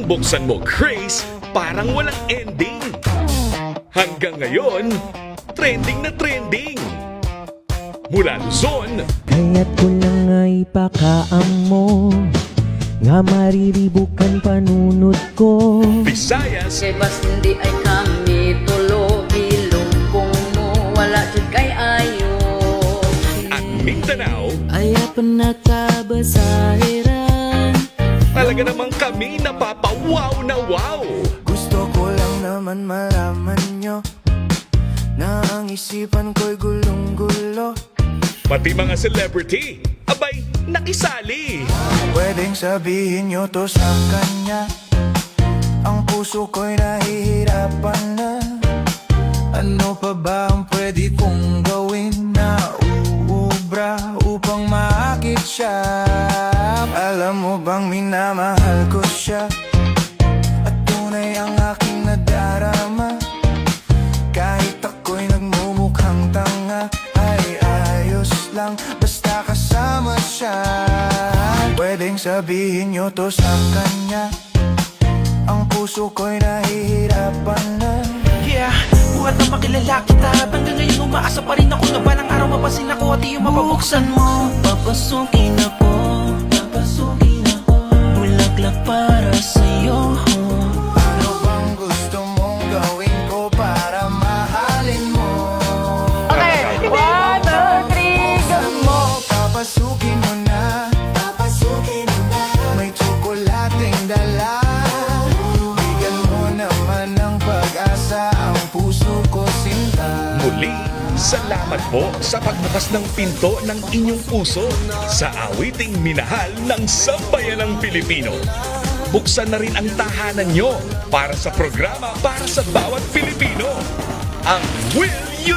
buksan mo, Grace, parang walang ending. Hanggang ngayon, trending na trending. Mula Luzon, Kaya't ko lang ay pakaamo nga mariribukan panunod ko. Visayas, Kay bas hindi ay kami tulo Bilumpong mo wala jud kay ayo. at Mindanao, Ay panakabasahiran. talaga namang kami napapawaw na wow. Gusto ko lang naman malaman nyo na ang isipan ko'y gulong-gulo. Pati mga celebrity, abay, nakisali. Pwedeng sabihin nyo to sa kanya, ang puso ko'y nahihirapan na. Ano pa ba ang pwede kong gawin na uubra upang maakit siya? Alam mo bang minamahal ko siya at tunay ang aking nadarama. Kahit ako'y nagmumukhang tanga, ay ayos lang basta kasama siya. Pwedeng sabihin nyo to sa kanya, ang puso ko'y nahihirapan na. Yeah, buhat na makilala kita. Hanggang ngayon umaasa pa rin ako na balang araw mapasin ako at iyong mapabuksan mo. Papasukin ako, bulaklak para sa'yo. Ano bang gusto mong gawin ko para mahalin mo? Okay, 1, 2, 3, go! Mo, papasukin mo na, may tsokolating dala. Bigyan mo naman ng pag-asa ang puso ko sinta. Muli, salamat po sa pagbukas ng pinto ng inyong puso sa awiting minahal ng sambayanang Pilipino. Buksan na rin ang tahanan nyo para sa programa para sa bawat Pilipino, ang Will You